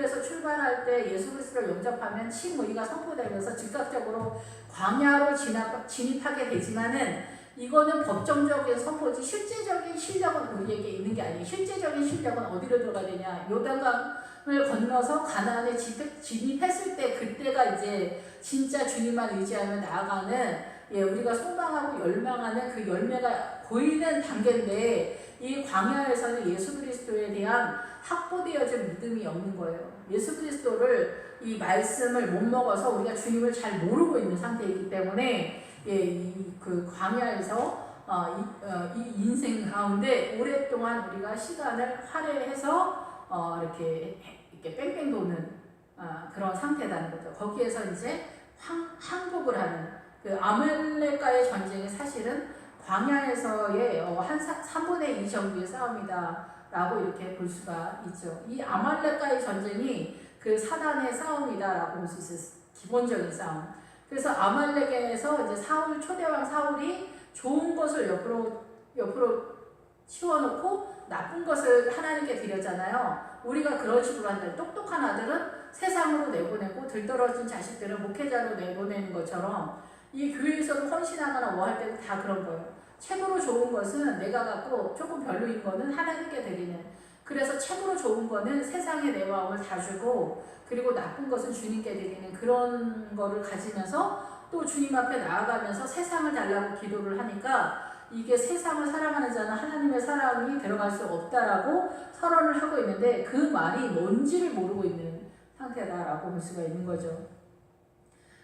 애굽에서 출발할 때 예수 그리스도를 영접하면 칭의가 선포되면서 즉각적으로 광야로 진입하게 되지만은 이거는 법정적인 선포지 실제적인 실력은 우리에게 있는 게 아니에요. 실제적인 실력은 어디로 들어가야 되냐? 요단강을 건너서 가나안에 진입했을 때 그때가 이제 진짜 주님만 의지하며 나아가는 우리가 소망하고 열망하는 그 열매가 보이는 단계인데 이 광야에서는 예수 그리스도에 대한 확보되어진 믿음이 없는 거예요. 예수 그리스도를 이 말씀을 못 먹어서 우리가 주님을 잘 모르고 있는 상태이기 때문에 그 광야에서 이 인생 가운데 오랫동안 우리가 시간을 할애해서 이렇게 뺑뺑 도는 그런 상태라는 거죠. 거기에서 이제 항복을 하는 그 아말렉과의 전쟁이 사실은 광야에서의 한 3분의 2 정도의 싸움이다라고 이렇게 볼 수가 있죠. 이 아말렉과의 전쟁이 그 사단의 싸움이다라고 볼 수 있어요. 기본적인 싸움. 그래서 아말렉에서 이제 초대왕 사울이 좋은 것을 옆으로 치워놓고 나쁜 것을 하나님께 드렸잖아요. 우리가 그런 식으로 한다. 똑똑한 아들은 세상으로 내보내고 들떨어진 자식들은 목회자로 내보내는 것처럼 이 교회에서도 헌신하거나 뭐 할 때는 다 그런 거예요. 최고로 좋은 것은 내가 갖고 조금 별로인 거는 하나님께 드리는. 그래서 최고로 좋은 거는 세상에 내 마음을 다 주고 그리고 나쁜 것은 주님께 드리는 그런 거를 가지면서 또 주님 앞에 나아가면서 세상을 달라고 기도를 하니까 이게 세상을 사랑하는 자는 하나님의 사랑이 들어갈 수 없다라고 선언을 하고 있는데 그 말이 뭔지를 모르고 있는 상태다라고 볼 수가 있는 거죠.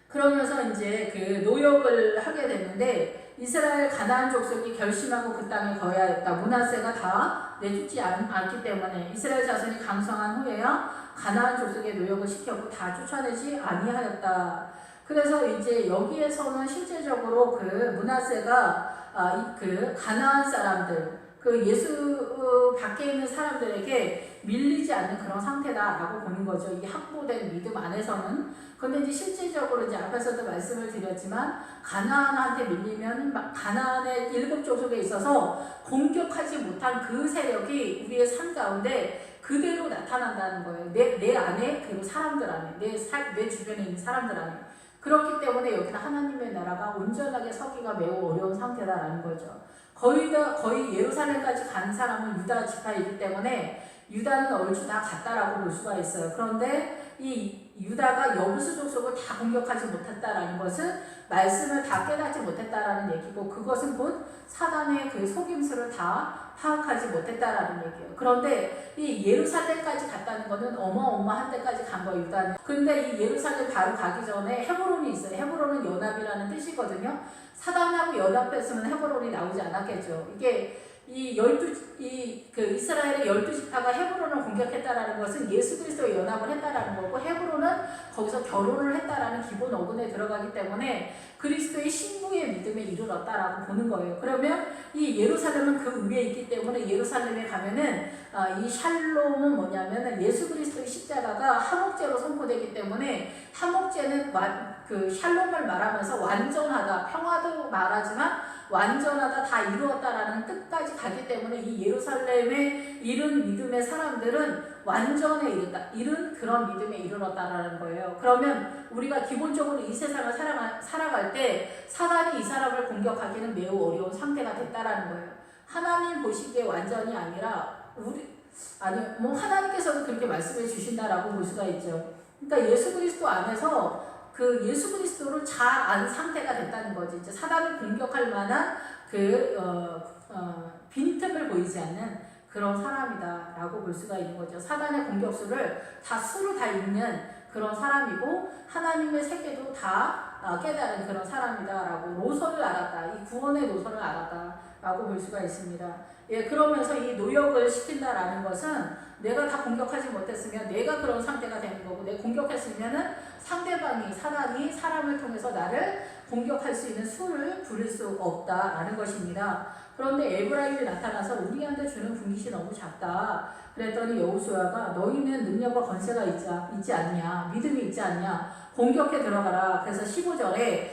그러면서 이제 그 노역을 하게 됐는데 이스라엘 가나안 족속이 결심하고 그 땅에 거해야 했다. 므낫세가 다 내주지 않기 때문에 이스라엘 자손이 강성한 후에야 가나안 족속의 노역을 시켰고 다 쫓아내지 아니하였다. 그래서 이제 여기에서는 실제적으로 그 므낫세가 그 가나안 사람들 그 예수 밖에 있는 사람들에게 밀리지 않는 그런 상태다라고 보는 거죠. 이 확보된 믿음 안에서는. 근데 이제 실질적으로 이제 앞에서도 말씀을 드렸지만 가나안한테 밀리면 가나안의 7족속에 있어서 공격하지 못한 그 세력이 우리의 삶 가운데 그대로 나타난다는 거예요. 내 안에 그리고 사람들 안에 내 주변에 있는 사람들 안에. 그렇기 때문에 여기는 하나님의 나라가 온전하게 서기가 매우 어려운 상태다라는 거죠. 거의 예루살렘까지 간 사람은 유다 지파이기 때문에 유다는 얼추 다 같다라고 볼 수가 있어요. 그런데 이 유다가 여부수 족속을 다 공격하지 못했다라는 것은 말씀을 다 깨닫지 못했다라는 얘기고 그것은 곧 사단의 그 속임수를 다 파악하지 못했다라는 얘기예요. 그런데 이 예루살렘까지 갔다는 것은 어마어마한 데까지 간 거예요, 유다는. 근데 이 예루살렘 바로 가기 전에 헤브론이 있어요. 헤브론은 연합이라는 뜻이거든요. 사단하고 연합했으면 헤브론이 나오지 않았겠죠. 이게 그 이스라엘의 12지파가 헤브론을 공격했다라는 것은 예수 그리스도의 연합을 했다라는 거고 헤브론은 거기서 결혼을 했다라는 기본 어근에 들어가기 때문에 그리스도의 신부의 믿음에 이르렀다라고 보는 거예요. 그러면 이 예루살렘은 그 위에 있기 때문에 예루살렘에 가면은 이 샬롬은 뭐냐면은 예수 그리스도의 십자가가 한옥제로 선포되기 때문에 한옥제는 그 샬롬을 말하면서 완전하다, 평화도 말하지만 완전하다, 다 이루었다라는 뜻까지 가기 때문에 이 예루살렘에 이른 믿음의 사람들은 완전에 이른 그런 믿음에 이르렀다라는 거예요. 그러면 우리가 기본적으로 이 세상을 살아갈 때 사단이 이 사람을 공격하기는 매우 어려운 상태가 됐다라는 거예요. 하나님 보시기에 완전이 아니라 하나님께서도 그렇게 말씀해 주신다라고 볼 수가 있죠. 그러니까 예수 그리스도 안에서 그 예수 그리스도를 잘 안 상태가 됐다는 거지. 이제 사단을 공격할 만한 빈틈을 보이지 않는 그런 사람이다라고 볼 수가 있는 거죠. 사단의 공격수를 수를 다 읽는 그런 사람이고 하나님의 세계도 다 깨달은 그런 사람이다라고 노선을 알았다. 이 구원의 노선을 알았다라고 볼 수가 있습니다. 그러면서 이 노역을 시킨다라는 것은 내가 다 공격하지 못했으면 내가 그런 상태가 되는 거고 내가 공격했으면은 상대방이 사단이 사람을 통해서 나를 공격할 수 있는 수를 부릴 수 없다라는 것입니다. 그런데 에브라임이 나타나서 우리한테 주는 분깃이 너무 작다. 그랬더니 여호수아가 너희는 능력과 권세가 있지 않냐, 믿음이 있지 않냐, 공격해 들어가라. 그래서 15절에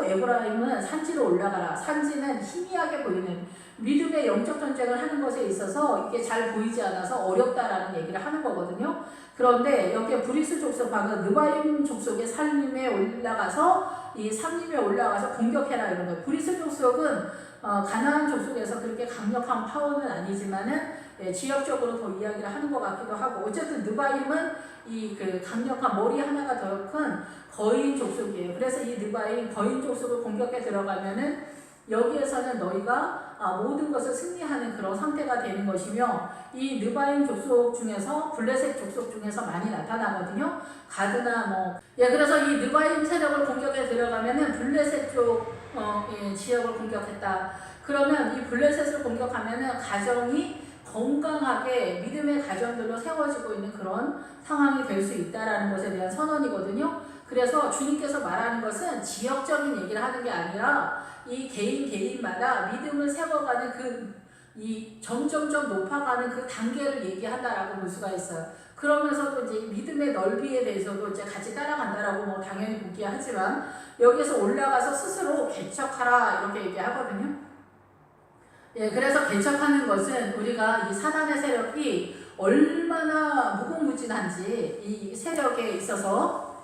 에브라임은 산지로 올라가라. 산지는 희미하게 보이는 믿음의 영적 전쟁을 하는 것에 있어서 이게 잘 보이지 않아서 어렵다라는 얘기를 하는 거거든요. 그런데 여기에 브리스 족속하고 느바임 족속의 산림에 올라가서 이 산림에 올라가서 공격해라 이런 거예요. 브리스 족속은 가나안 족속에서 그렇게 강력한 파워는 아니지만은 지역적으로 더 이야기를 하는 것 같기도 하고 어쨌든 느바임은 이 그 강력한 머리 하나가 더 큰 거인 족속이에요. 그래서 이 느바임 거인 족속을 공격해 들어가면은 여기에서는 너희가 모든 것을 승리하는 그런 상태가 되는 것이며 이 느바임 족속 중에서 블레셋 족속 중에서 많이 나타나거든요. 가드나 그래서 이 느바임 세력을 공격해 들어가면은 블레셋 쪽 지역을 공격했다. 그러면 이 블레셋을 공격하면은 가정이 건강하게 믿음의 가정들로 세워지고 있는 그런 상황이 될 수 있다라는 것에 대한 선언이거든요. 그래서 주님께서 말하는 것은 지역적인 얘기를 하는 게 아니라 이 개인마다 믿음을 세워가는 이 점점점 높아가는 그 단계를 얘기한다라고 볼 수가 있어요. 그러면서도 이제 믿음의 넓이에 대해서도 이제 같이 따라간다라고 당연히 보기야 하지만 여기서 올라가서 스스로 개척하라 이렇게 얘기하거든요. 그래서 개척하는 것은 우리가 이 사단의 세력이 얼마나 무궁무진한지 이 세력에 있어서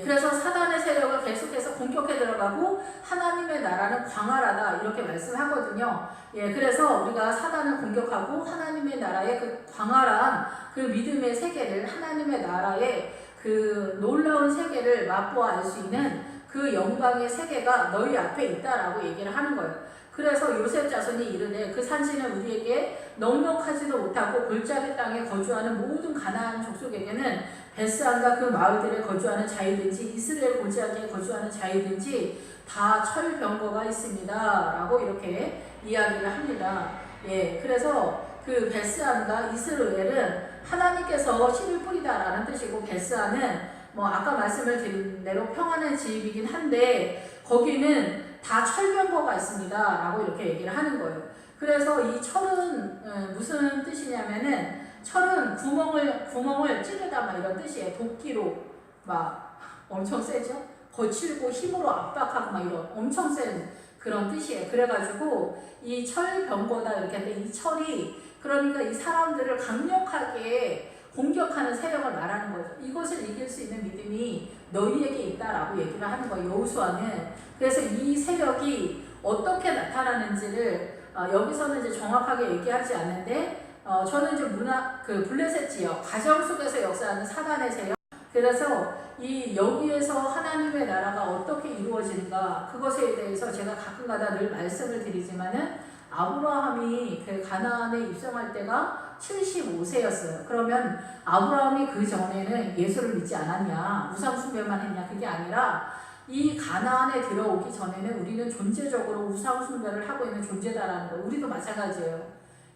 그래서 사단의 세력을 계속해서 공격해 들어가고 하나님의 나라는 광활하다 이렇게 말씀하거든요. 그래서 우리가 사단을 공격하고 하나님의 나라의 그 광활한 그 믿음의 세계를 하나님의 나라의 그 놀라운 세계를 맛보아 알 수 있는 그 영광의 세계가 너희 앞에 있다라고 얘기를 하는 거예요. 그래서 요셉 자손이 이르되 그 산지는 우리에게 넉넉하지도 못하고 골짜기 땅에 거주하는 모든 가나안 족속에게는 베스안과 그 마을들에 거주하는 자이든지 이스라엘 골짜기에 거주하는 자이든지 다 철병거가 있습니다 라고 이렇게 이야기를 합니다. 그래서 그 베스안과 이스라엘은 하나님께서 씨를 뿌리다 라는 뜻이고 베스안은 아까 말씀을 드린 대로 평안의 집이긴 한데 거기는 다 철병거가 있습니다 라고 이렇게 얘기를 하는 거예요. 그래서 이 철은 무슨 뜻이냐면은 철은 구멍을 찌르다 이런 뜻이에요. 도끼로 엄청 세죠? 거칠고 힘으로 압박하고 이런 엄청 센 그런 뜻이에요. 그래가지고 이 철병거다 이렇게 하는데 이 철이 그러니까 이 사람들을 강력하게 공격하는 세력을 말하는 거죠. 이것을 이길 수 있는 믿음이 너희에게 있다라고 얘기를 하는 거예요. 여호수아는. 그래서 이 세력이 어떻게 나타나는지를 여기서는 이제 정확하게 얘기하지 않는데 저는 이제 블레셋 지역 가정 속에서 역사하는 사단의 세력. 그래서 이 여기에서 하나님의 나라가 어떻게 이루어지는가 그것에 대해서 제가 가끔가다 늘 말씀을 드리지만은 아브라함이 그 가나안에 입성할 때가 75세였어요. 그러면 아브라함이 그 전에는 예수를 믿지 않았냐, 우상 숭배만 했냐, 그게 아니라 이 가나안에 들어오기 전에는 우리는 존재적으로 우상 숭배를 하고 있는 존재다라는 거. 우리도 마찬가지예요.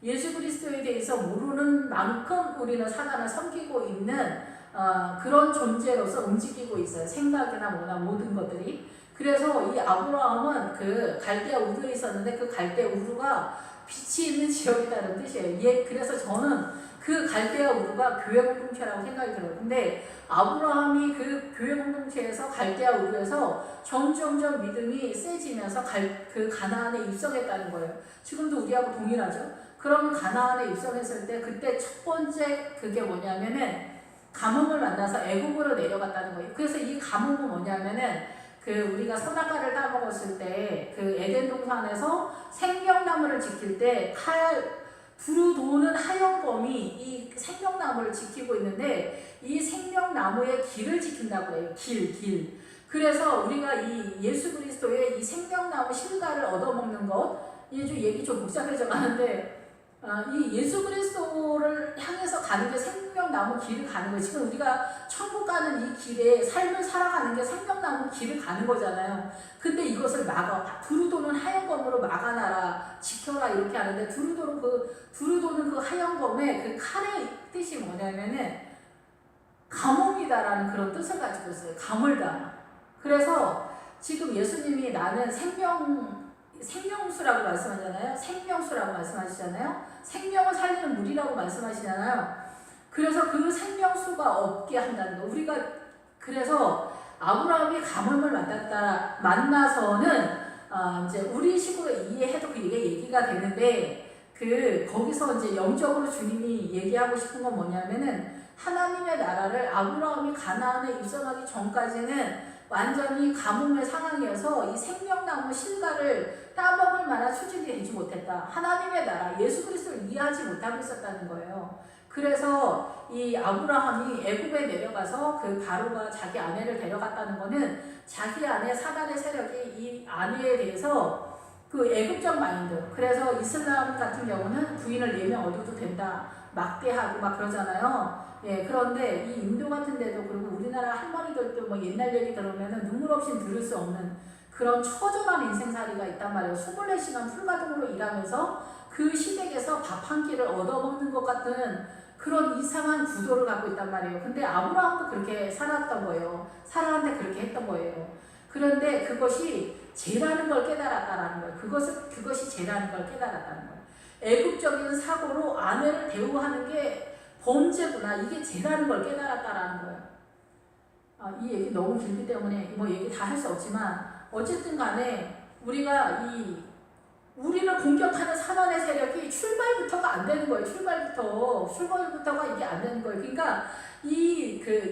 예수 그리스도에 대해서 모르는 만큼 우리는 사단을 섬기고 있는 그런 존재로서 움직이고 있어요. 생각이나 모든 것들이. 그래서 이 아브라함은 그 갈대아 우르에 있었는데 그 갈대아 우르가 빛이 있는 지역이라는 뜻이에요. 그래서 저는 그 갈대아 우르가 교회 공동체라고 생각이 들어요. 근데 아브라함이 그 교회 공동체에서 갈대아 우르에서 점점점 믿음이 세지면서 그 가나안에 입성했다는 거예요. 지금도 우리하고 동일하죠. 그러면 가나안에 입성했을 때 그때 첫 번째 그게 뭐냐면은 가뭄을 만나서 애굽으로 내려갔다는 거예요. 그래서 이 가뭄은 뭐냐면은 우리가 선악과를 따먹었을 때 그 에덴 동산에서 생명나무를 지킬 때 두루 도는 하얀 검이 이 생명나무를 지키고 있는데 이 생명나무의 길을 지킨다고 해요. 길. 그래서 우리가 이 예수 그리스도의 이 생명나무 실과를 얻어먹는 것, 이게 얘기 좀 복잡해져 가는데 이 예수 그리스도를 향해서 가는 게 생명나무 길을 가는 거예요. 지금 우리가 천국 가는 이 길에 삶을 살아가는 게 생명나무 길을 가는 거잖아요. 근데 이것을 두루 도는 하얀 검으로 막아놔라, 지켜라 이렇게 하는데 두루 도는 그 하얀 검의 그 칼의 뜻이 뭐냐면은 가뭄이다라는 그런 뜻을 가지고 있어요. 가물다. 그래서 지금 예수님이 나는 생명수라고 말씀하잖아요. 생명수라고 말씀하시잖아요. 생명을 살리는 물이라고 말씀하시잖아요. 그래서 그 생명수가 없게 한다는 거. 우리가 그래서 아브라함이 가뭄을 만나서는 이제 우리 식으로 이해해도 그게 얘기가 되는데 거기서 이제 영적으로 주님이 얘기하고 싶은 건 뭐냐면은 하나님의 나라를 아브라함이 가나안에 입성하기 전까지는 완전히 가뭄의 상황이어서 이 생명나무 실과를 따먹을 만한 수준이 되지 못했다. 하나님의 나라, 예수 그리스도를 이해하지 못하고 있었다는 거예요. 그래서 이 아브라함이 애굽에 내려가서 그 바로가 자기 아내를 데려갔다는 거는 자기 안에 사단의 세력이 이 아내에 대해서 애굽적 마인드. 그래서 이슬람 같은 경우는 부인을 4명 얻어도 된다. 막대하고 막 그러잖아요. 예, 그런데 이 인도 같은 데도 그리고 우리나라 할머니들도 뭐 옛날 얘기 들으면 눈물 없이 들을 수 없는 그런 처절한 인생살이가 있단 말이에요. 24시간 풀가동으로 일하면서 그 시댁에서 밥 한 끼를 얻어먹는 것 같은 그런 이상한 구조를 갖고 있단 말이에요. 근데 아브라함도 그렇게 살았던 거예요. 사라한테 그렇게 했던 거예요. 그런데 그것이 죄라는 걸 깨달았다라는 거예요. 그것이 죄라는 걸 깨달았다는 거예요. 애국적인 사고로 아내를 대우하는 게 범죄구나. 이게 죄라는 걸 깨달았다라는 거예요. 이 얘기 너무 길기 때문에 뭐 얘기 다 할 수 없지만 어쨌든 간에 우리를 공격하는 사단의 세력이 출발부터가 안 되는 거예요. 출발부터가 이게 안 되는 거예요. 그러니까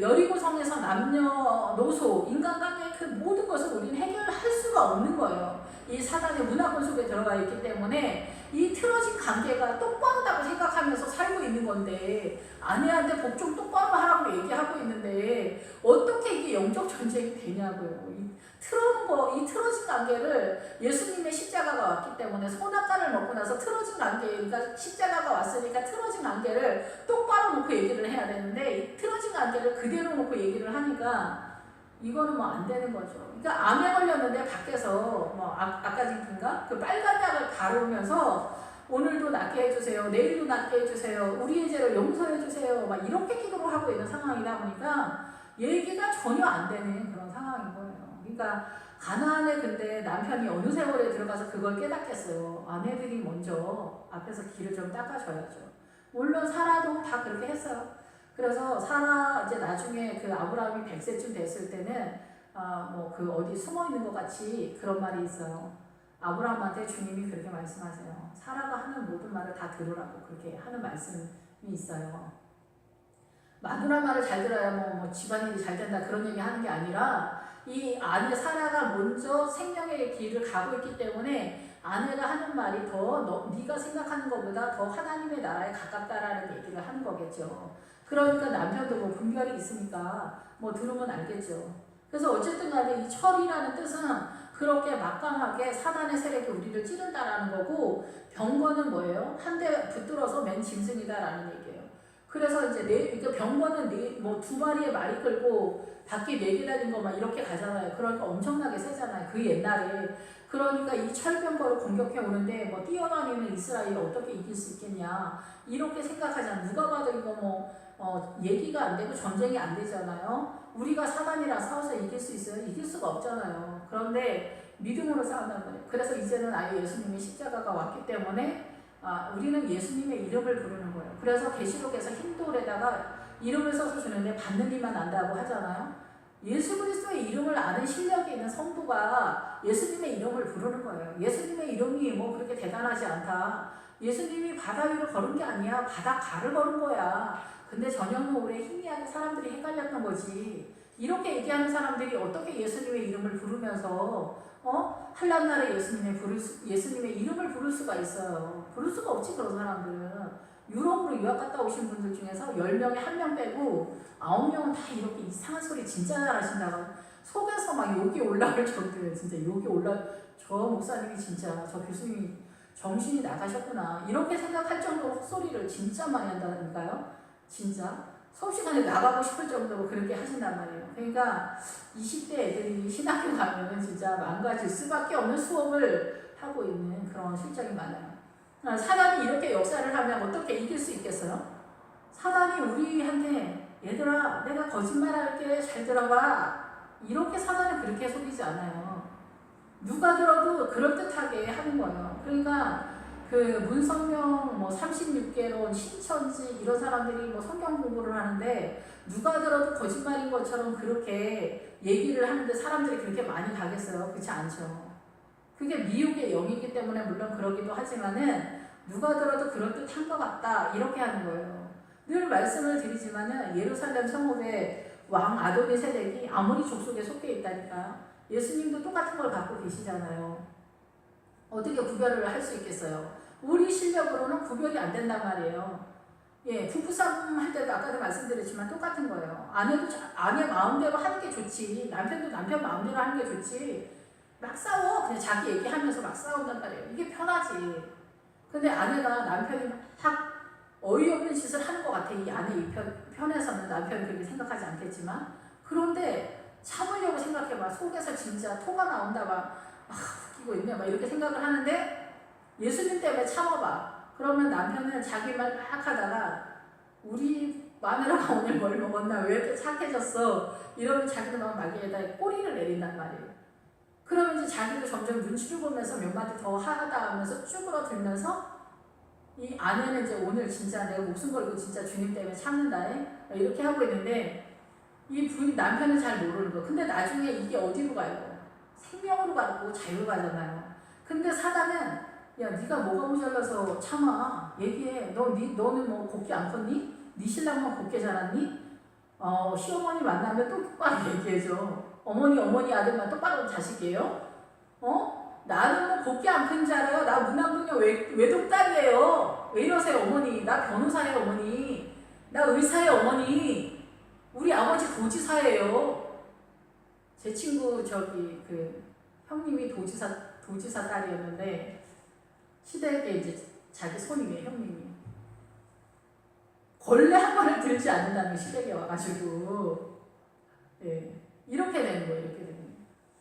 여리고성에서 남녀노소, 인간관계의 그 모든 것을 우리는 해결할 수가 없는 거예요. 이 사단의 문화권 속에 들어가 있기 때문에 이 틀어진 관계가 똑바르다고 생각하면서 살고 있는 건데 아내한테 복 좀 똑바로 하라고 얘기하고 있는데 어떻게 이게 영적 전쟁이 되냐고요. 이 틀어진 관계를 예수님의 십자가가 왔기 때문에 선악과를 먹고 나서 틀어진 관계가 십자가가 왔으니까 틀어진 관계를 똑바로 놓고 얘기를 해야 되는데 이 틀어진 관계를 그대로 놓고 얘기를 하니까 이거는 뭐 안 되는 거죠. 그러니까 암에 걸렸는데 밖에서 뭐 아까 그 빨간 약을 바르면서 오늘도 낫게 해주세요. 내일도 낫게 해주세요. 우리의 죄를 용서해주세요. 막 이렇게 기도를 하고 있는 상황이다 보니까 얘기가 전혀 안 되는 그런 상황인 거예요. 그러니까 가나안에 근데 남편이 어느 세월에 들어가서 그걸 깨닫겠어요. 아내들이 먼저 앞에서 길을 좀 닦아줘야죠. 물론 사라도 다 그렇게 했어요. 그래서 사라 이제 나중에 아브라함이 100세쯤 됐을 때는 어디 숨어 있는 것 같이 그런 말이 있어요. 아브라함한테 주님이 그렇게 말씀하세요. 사라가 하는 모든 말을 다 들으라고 그렇게 하는 말씀이 있어요. 마누라 말을 잘 들어야 뭐 집안일이 잘 된다 그런 얘기 하는 게 아니라 이 아내 사라가 먼저 생명의 길을 가고 있기 때문에 아내가 하는 말이 네가 생각하는 것보다 더 하나님의 나라에 가깝다라는 얘기를 하는 거겠죠. 그러니까 남편도 뭐 분별이 있으니까 뭐 들으면 알겠죠. 그래서 어쨌든 간에 이 철이라는 뜻은 그렇게 막강하게 사단의 세력이 우리를 찌른다라는 거고 병거는 뭐예요? 한 대 붙들어서 맨 짐승이다라는 얘기예요. 그래서 이제 병거는 2마리의 말이 끌고 바퀴 4개 달린 거 막 이렇게 가잖아요. 그러니까 엄청나게 세잖아요. 그 옛날에. 그러니까 이 철병거를 공격해 오는데 뭐 뛰어다니는 이스라엘을 어떻게 이길 수 있겠냐. 이렇게 생각하잖아요. 누가 봐도 이거 얘기가 안 되고 전쟁이 안 되잖아요. 우리가 사단이랑 싸워서 이길 수 있어요? 이길 수가 없잖아요. 그런데 믿음으로 싸운단 말이에요. 그래서 이제는 아예 예수님의 십자가가 왔기 때문에 우리는 예수님의 이름을 부르는 거예요. 그래서 계시록에서 흰돌에다가 이름을 써서 주는데 받는 이만 안다고 하잖아요. 예수 그리스도의 이름을 아는 실력이 있는 성도가 예수님의 이름을 부르는 거예요. 예수님의 이름이 뭐 그렇게 대단하지 않다. 예수님이 바다 위를 걸은 게 아니야. 바닷가를 걸은 거야. 근데 저녁은 오래 희미하게 사람들이 헷갈렸던 거지. 이렇게 얘기하는 사람들이 어떻게 예수님의 이름을 부르면서 한란날에 예수님의 이름을 부를 수가 있어요. 부를 수가 없지 그런 사람들은. 유럽으로 유학 갔다 오신 분들 중에서 10명에 1명 빼고 9명은 다 이렇게 이상한 소리 진짜 잘하신다고 속에서 막 욕이 올라올 정도예요. 진짜 욕이 저 목사님이 진짜 저 교수님이 정신이 나가셨구나 이렇게 생각할 정도로 헛소리를 진짜 많이 한다니까요. 진짜 수업 시간에 나가고 싶을 정도로 그렇게 하신단 말이에요. 그러니까 20대 애들이 신학교 가면은 진짜 망가질 수밖에 없는 수업을 하고 있는 그런 실정이 많아요. 사단이 이렇게 역사를 하면 어떻게 이길 수 있겠어요? 사단이 우리한테 얘들아 내가 거짓말할게 잘 들어봐 이렇게 사단은 그렇게 속이지 않아요. 누가 들어도 그럴듯하게 하는 거예요. 그러니까 문성명 36개론 신천지 이런 사람들이 성경 공부를 하는데 누가 들어도 거짓말인 것처럼 그렇게 얘기를 하는데 사람들이 그렇게 많이 가겠어요? 그렇지 않죠. 그게 미혹의 영이기 때문에 물론 그러기도 하지만은 누가 들어도 그럴듯한 것 같다 이렇게 하는 거예요. 늘 말씀을 드리지만은 예루살렘 성읍의 왕 아도니 세덱이 아모리 족속에 속해 있다니까. 예수님도 똑같은 걸 갖고 계시잖아요. 어떻게 구별을 할 수 있겠어요? 우리 실력으로는 구별이 안 된단 말이에요. 예, 부부싸움 할 때도 아까도 말씀드렸지만 똑같은 거예요. 아내 마음대로 하는 게 좋지. 남편도 남편 마음대로 하는 게 좋지. 막 싸워. 그냥 자기 얘기하면서 막 싸운단 말이에요. 이게 편하지. 근데 아내가 남편이 막 어이없는 짓을 하는 것 같아. 이 아내 편에서는 남편이 그렇게 생각하지 않겠지만. 그런데 참으려고 생각해봐. 속에서 진짜 토가 나온다. 막 웃기고 있네. 막 이렇게 생각을 하는데 예수님 때문에 참아봐. 그러면 남편은 자기 말 막 하다가 우리 마누라가 오늘 뭘 먹었나? 왜 이렇게 착해졌어? 이러면 자기도 막 마귀에다 꼬리를 내린단 말이에요. 그러면 이제 자기도 점점 눈치를 보면서 몇 마디 더 하다 하면서 쭈그러들면서 이 아내는 이제 오늘 진짜 내가 목숨 걸고 진짜 주님 때문에 참는다 이렇게 하고 있는데 이 남편은 잘 모르는 거. 근데 나중에 이게 어디로 가요? 생명으로 가고 자유로 가잖아요. 근데 사단은 야 네가 뭐가 모자라서 참아. 얘기해. 너는 뭐 곱게 안 컸니? 네 신랑만 곱게 자랐니? 시어머니 만나면 똑바로 얘기해줘. 어머니 아들만 똑바로 자식이에요? 나는 뭐 곱게 안 큰 줄 알아요? 나 문화분야 외동딸이에요. 왜 이러세요 어머니? 나 변호사예요 어머니. 나 의사예요 어머니. 우리 아버지 도지사예요. 제 친구 그 형님이 도지사 딸이었는데 시댁에 이제 자기 손님이에요 형님이. 걸레 한 번을 들지 않는다는 시댁에 와가지고 예, 이렇게 되는 거예요. 이렇게 되는 거예요.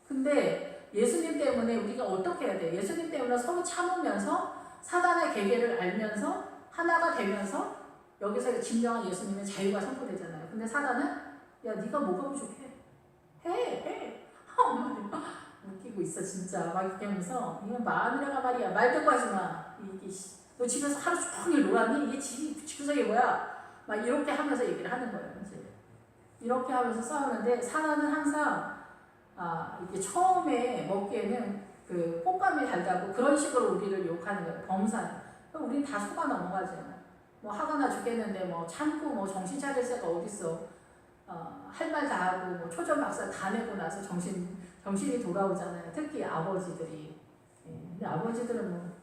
근데 예수님 때문에 우리가 어떻게 해야 돼? 예수님 때문에 서로 참으면서 사단의 계계를 알면서 하나가 되면서 여기서 진정한 예수님의 자유가 선포되잖아요. 근데 사단은 야 네가 뭐가 부족해? 해. 웃기고 있어 진짜. 막 이렇게 하면서 이건 마누라가 말이야. 말 듣고 하지 마. 너 집에서 하루 종일 놀았니? 이게 집구석이 뭐야? 막 이렇게 하면서 얘기를 하는 거예요. 이제 이렇게 하면서 싸우는데 사단은 항상 이게 처음에 먹기에는 그 꽃감이 달다고 그런 식으로 우리를 욕하는 거예요. 범사. 우린 다 속아 넘어가죠. 뭐 화가 나 죽겠는데 뭐 참고 뭐 정신 차릴 새가 어딨어. 할 말 다 하고 뭐 초전박사 다 내고 나서 정신이 돌아오잖아요. 특히 아버지들이. 예, 근데 아버지들은 뭐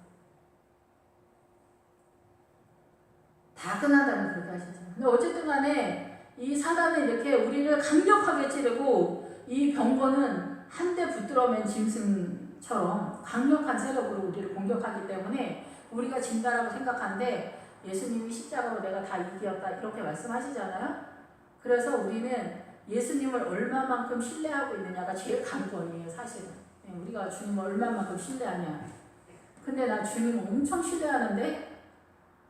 다 끝난다면 그렇게 하시죠. 근데 어쨌든 간에 이 사단은 이렇게 우리를 강력하게 찌르고 이 병거는 한 대 붙들어 맨 짐승처럼 강력한 세력으로 우리를 공격하기 때문에 우리가 진다라고 생각하는데 예수님이 십자가로 내가 다 이기었다 이렇게 말씀하시잖아요. 그래서 우리는 예수님을 얼마만큼 신뢰하고 있느냐가 제일 관건이에요. 사실은. 우리가 주님을 얼마만큼 신뢰하냐. 근데 나 주님 엄청 신뢰하는데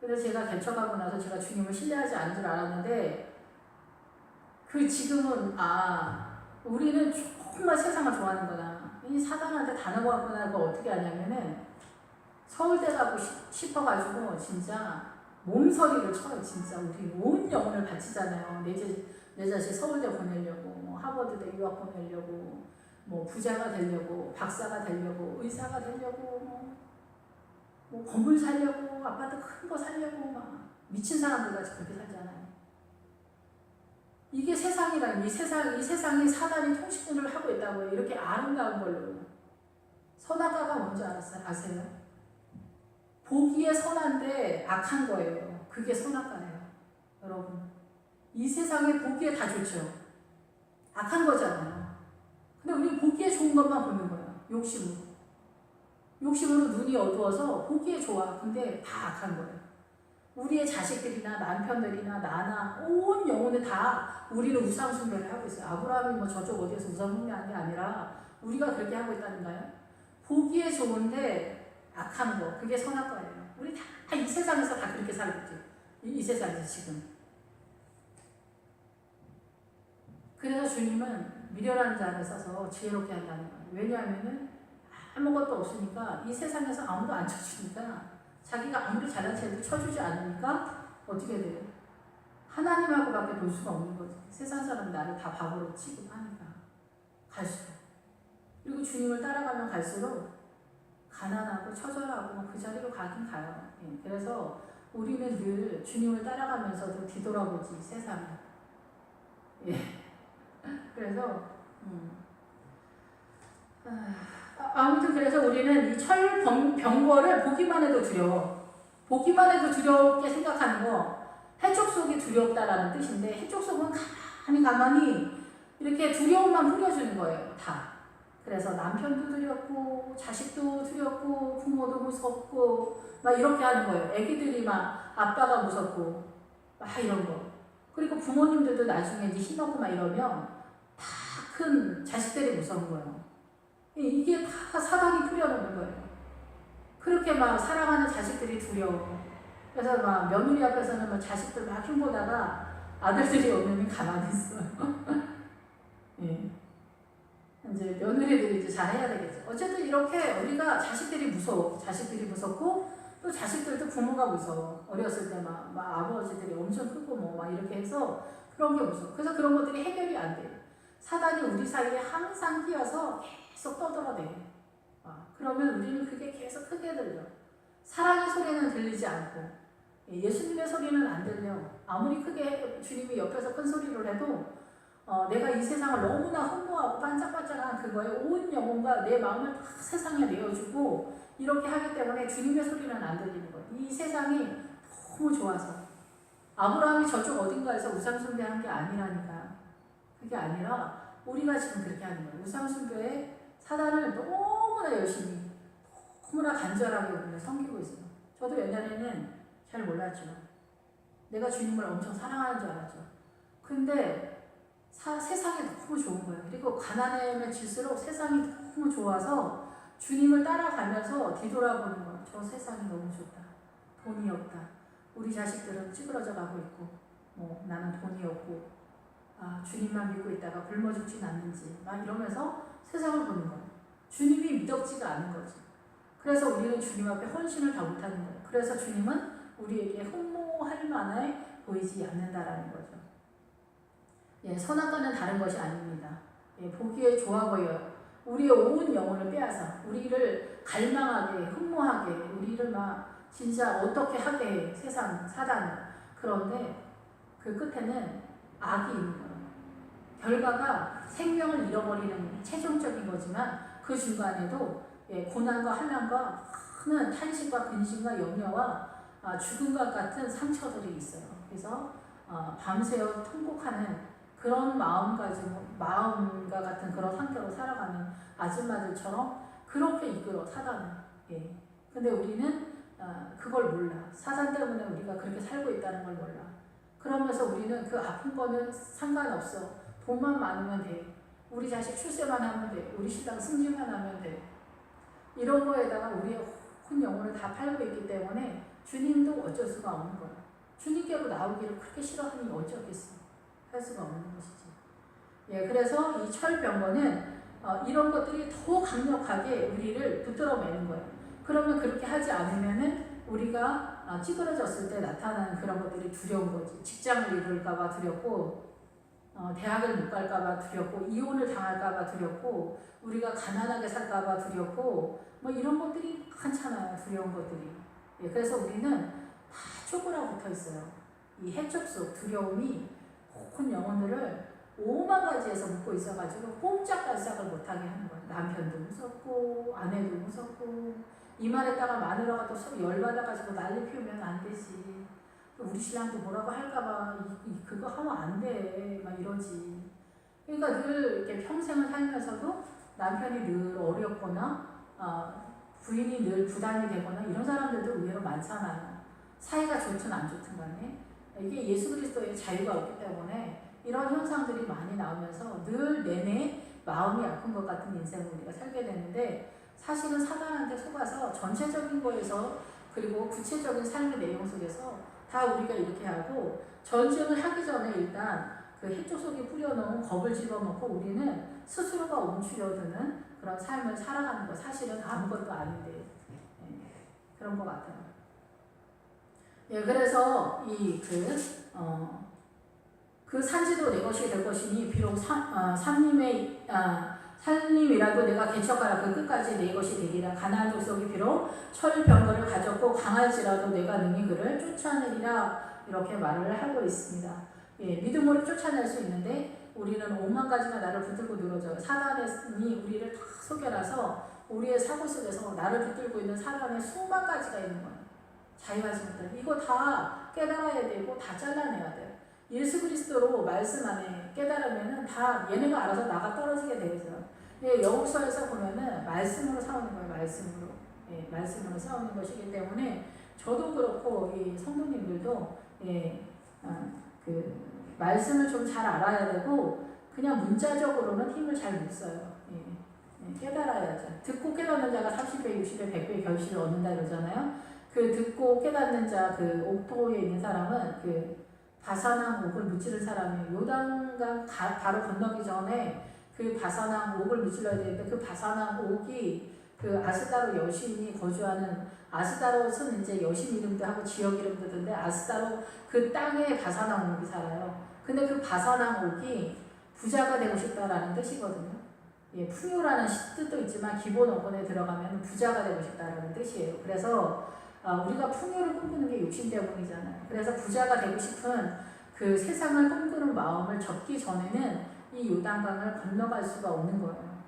그래서 제가 개척하고 나서 제가 주님을 신뢰하지 않은 줄 알았는데 지금은 우리는 정말 세상을 좋아하는구나. 이 사단한테 다 넘어갔구나. 그거 어떻게 하냐면은 서울대 가고 싶어가지고 진짜 몸서리를 쳐요. 진짜 우리 온 영혼을 바치잖아요. 내 자식 서울대 보내려고 뭐 하버드대 유학 보내려고 뭐 부자가 되려고 박사가 되려고 의사가 되려고 뭐 건물 살려고 아파트 큰 거 살려고 막 미친 사람들 같이 그렇게 살잖아요. 이게 세상이라는 이 세상이 사단이 통치를 하고 있다고요. 이렇게 아름다운 걸로. 선악과가 뭔지 아세요? 보기에 선한데 악한 거예요. 그게 선악과예요. 여러분. 이 세상에 보기에 다 좋죠. 악한 거잖아요. 근데 우리 보기에 좋은 것만 보는 거예요. 욕심으로 눈이 어두워서 보기에 좋아. 근데 다 악한 거예요. 우리의 자식들이나 남편들이나 나나 온 영혼을 다 우리는 우상숭배를 하고 있어요. 아브라함이 뭐 저쪽 어디에서 우상숭배하는 게 아니라 우리가 그렇게 하고 있다는가요? 보기에 좋은데 악한 거, 그게 선악과예요. 우리 다 이 세상에서 다 그렇게 살고 있죠. 이 세상에서 지금. 그래서 주님은 미련한 자를 써서 지혜롭게 한다는 거예요. 왜냐하면은 아무것도 없으니까 이 세상에서 아무도 안 쳐주니까 자기가 아무리 잘난 체도 쳐주지 않으니까 어떻게 돼요? 하나님하고밖에 볼 수가 없는 거지. 세상 사람 나를 다 바보로 취급하니까 갈수록. 그리고 주님을 따라가면 갈수록 가난하고 처절하고 그 자리로 가긴 가요. 그래서 우리는 늘 주님을 따라가면서도 뒤돌아보지 세상을. 예. 그래서 아무튼 그래서 우리는 이 철병거를 보기만 해도 두려워. 보기만 해도 두렵게 생각하는 거. 해촉속이 두렵다라는 뜻인데 해촉속은 가만히 이렇게 두려움만 뿌려주는 거예요. 다. 그래서 남편도 두렵고 자식도 두렵고 부모도 무섭고 막 이렇게 하는 거예요. 애기들이 막 아빠가 무섭고 막 이런 거. 그리고 부모님들도 나중에 이제 힘없고 막 이러면 다 큰 자식들이 무서운 거예요. 이게 다 사단이 뿌려놓는 거예요. 그렇게 막 살아가는 자식들이 두려워. 그래서 막 며느리 앞에서는 막 자식들 막 흉보다가 아들들이 오면 가만히 있어요. 예. 이제 며느리들이 이제 잘해야 되겠죠. 어쨌든 이렇게 우리가 자식들이 무서워. 자식들이 무섭고 또 자식들도 부모가 무서워. 어렸을 때 막 아버지들이 엄청 크고 뭐 막 이렇게 해서 그런 게 무서워. 그래서 그런 것들이 해결이 안 돼요. 사단이 우리 사이에 항상 끼어서 계속 떠들어대요. 그러면 우리는 그게 계속 크게 들려. 사랑의 소리는 들리지 않고 예수님의 소리는 안 들려. 아무리 크게 주님이 옆에서 큰 소리를 해도 내가 이 세상을 너무나 흠모하고 반짝반짝한 그거에 온 영혼과 내 마음을 다 세상에 내어주고 이렇게 하기 때문에 주님의 소리는 안 들리는 거예요. 이 세상이 너무 좋아서. 아브라함이 저쪽 어딘가에서 우상숭배한 게 아니라니까. 그게 아니라 우리가 지금 그렇게 하는 거예요. 우상숭배에 사단을 너무나 열심히 너무나 간절하게 우리가 섬기고 있어요. 저도 옛날에는 잘 몰랐죠. 내가 주님을 엄청 사랑하는 줄 알았죠. 근데 세상이 너무 좋은 거예요. 그리고 가난해질수록 세상이 너무 좋아서 주님을 따라가면서 뒤돌아보는 거예요. 저 세상이 너무 좋다. 돈이 없다. 우리 자식들은 찌그러져 가고 있고 나는 돈이 없고 주님만 믿고 있다가 굶어 죽진 않는지 막 이러면서 세상을 보는 거예요. 주님이 믿었지가 않은 거죠. 그래서 우리는 주님 앞에 헌신을 다 못하는 거예요. 그래서 주님은 우리에게 흠모할 만해 보이지 않는다라는 거죠. 예, 선악과는 다른 것이 아닙니다. 예, 보기에 좋아 보여요. 우리의 온 영혼을 빼앗아 우리를 갈망하게 흠모하게 우리를 막 진짜 어떻게 하게 해 세상 사단은. 그런데 그 끝에는 악이 있는 거예요. 결과가 생명을 잃어버리는 최종적인 거지만 그 중간에도 고난과 환난과 큰 탄식과 근심과 염려와 죽음과 같은 상처들이 있어요. 그래서 밤새워 통곡하는 그런 마음과 같은 그런 상태로 살아가는 아줌마들처럼 그렇게 이끌어 사단은. 예. 근데 우리는 그걸 몰라. 사단 때문에 우리가 그렇게 살고 있다는 걸 몰라. 그러면서 우리는 그 아픈 거는 상관없어. 돈만 많으면 돼. 우리 자식 출세만 하면 돼. 우리 신랑 승진만 하면 돼. 이런 거에다가 우리의 큰 영혼을 다 팔고 있기 때문에 주님도 어쩔 수가 없는 거야. 주님께로 나오기를 그렇게 싫어하니 어쩌겠어. 할 수가 없는 것이지. 예, 그래서 이 철병거는 이런 것들이 더 강력하게 우리를 붙들어 매는 거예요. 그러면 그렇게 하지 않으면은 우리가 찌그러졌을 때 나타나는 그런 것들이 두려운 거지. 직장을 잃을까봐 두렵고, 대학을 못 갈까봐 두렵고, 이혼을 당할까봐 두렵고, 우리가 가난하게 살까봐 두렵고, 뭐 이런 것들이 많잖아요. 두려운 것들이. 예, 그래서 우리는 다 쪼그라붙어 있어요. 이 해촉 속 두려움이 온 영혼들을 5만 가지에서 묶고 있어가지고 꼼짝달싹을 못하게 하는 거예요. 남편도 무섭고, 아내도 무섭고, 이 말에다가 마누라가 또 열받아가지고 난리 피우면 안 되지. 우리 신랑도 뭐라고 할까봐 그거 하면 안 돼. 막 이러지. 그러니까 늘 이렇게 평생을 살면서도 남편이 늘 어렵거나 부인이 늘 부담이 되거나 이런 사람들도 의외로 많잖아요. 사이가 좋든 안 좋든 간에. 이게 예수 그리스도의 자유가 없기 때문에 이런 현상들이 많이 나오면서 늘 내내 마음이 아픈 것 같은 인생을 우리가 살게 되는데 사실은 사단한테 속아서 전체적인 거에서 그리고 구체적인 삶의 내용 속에서 다 우리가 이렇게 하고 전쟁을 하기 전에 일단 그 해쪽 속에 뿌려놓은 겁을 집어넣고 우리는 스스로가 움츠려드는 그런 삶을 살아가는 거 사실은 아무것도 아닌데 그런 것 같아요. 예, 그래서 그 산지도 내 것이 될 것이니 비록 한 입이라도 내가 개척하라 그 끝까지 내 것이 되리라. 가나안 족속이 비록 철병거를 가졌고 강할지라도 내가 능히 그를 쫓아내리라. 이렇게 말을 하고 있습니다. 예, 믿음으로 쫓아낼 수 있는데 우리는 오만 가지가 나를 붙들고 늘어져요. 사단이 우리를 다 속여놔서 우리의 사고 속에서 나를 붙들고 있는 사단의 수만 가지가 있는 거예요. 자유하지 못해. 이거 다 깨달아야 되고 다 잘라내야 돼요. 예수 그리스도로 말씀 안에 깨달으면은 다 얘네가 알아서 나가 떨어지게 되어 있어요. 예, 여호수아에서 보면은 말씀으로 싸우는 거예요. 말씀으로. 예, 말씀으로 싸우는 것이기 때문에 저도 그렇고 이 성도님들도 예, 그 말씀을 좀 잘 알아야 되고 그냥 문자적으로는 힘을 잘 못 써요. 예, 깨달아야죠. 듣고 깨닫는 자가 30배, 60배, 100배 결실을 얻는다 이러잖아요. 그 듣고 깨닫는 자, 그 옥토에 있는 사람은 그 바사랑 옥을 무찌를 사람이 요단강 바로 건너기 전에 그 바사랑 옥을 무찔러야 되는데 그 바사랑 옥이 그 아스다로 여신이 거주하는 아스다롯은 이제 여신 이름도 하고 지역 이름도 든데 아스다롯 그 땅에 바사랑 옥이 살아요. 근데 그 바사랑 옥이 부자가 되고 싶다라는 뜻이거든요. 예, 풍요라는 뜻도 있지만 기본 어근에 들어가면 부자가 되고 싶다라는 뜻이에요. 그래서 우리가 풍요를 꿈꾸는 게 욕심 때문이잖아요. 그래서 부자가 되고 싶은 그 세상을 꿈꾸는 마음을 접기 전에는 이 요단강을 건너갈 수가 없는 거예요.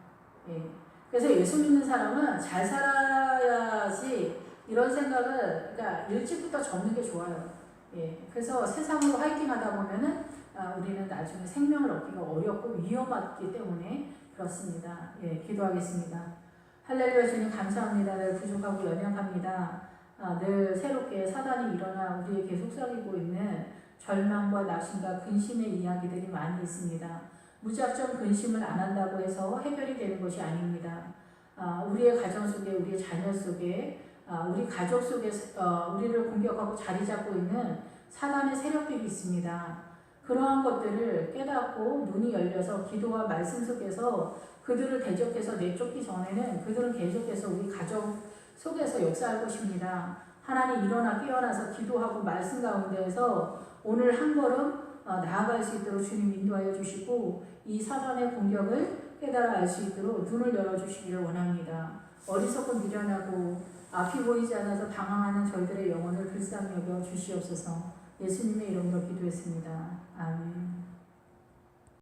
예. 그래서 예수 믿는 사람은 잘 살아야지 이런 생각을 그러니까 일찍부터 접는 게 좋아요. 예. 그래서 세상으로 화이팅하다 보면은 우리는 나중에 생명을 얻기가 어렵고 위험하기 때문에 그렇습니다. 예, 기도하겠습니다. 할렐루야 주님 감사합니다. 늘 부족하고 연약합니다. 늘 새롭게 사단이 일어나 우리에게 속삭이고 있는 절망과 낙심과 근심의 이야기들이 많이 있습니다. 무작정 근심을 안 한다고 해서 해결이 되는 것이 아닙니다. 우리의 가정 속에, 우리의 자녀 속에, 우리 가족 속에 우리를 공격하고 자리 잡고 있는 사단의 세력들이 있습니다. 그러한 것들을 깨닫고 눈이 열려서 기도와 말씀 속에서 그들을 대적해서 내쫓기 전에는 그들은 계속해서 우리 가정 속에서 역사할 것입니다. 하나님 일어나 깨어나서 기도하고 말씀 가운데에서 오늘 한 걸음 나아갈 수 있도록 주님 인도하여 주시고 이 사단의 공격을 깨달아 알 수 있도록 눈을 열어주시기를 원합니다. 어리석고 미련하고 앞이 보이지 않아서 방황하는 저희들의 영혼을 불쌍히 여겨 주시옵소서. 예수님의 이름으로 기도했습니다. 아멘.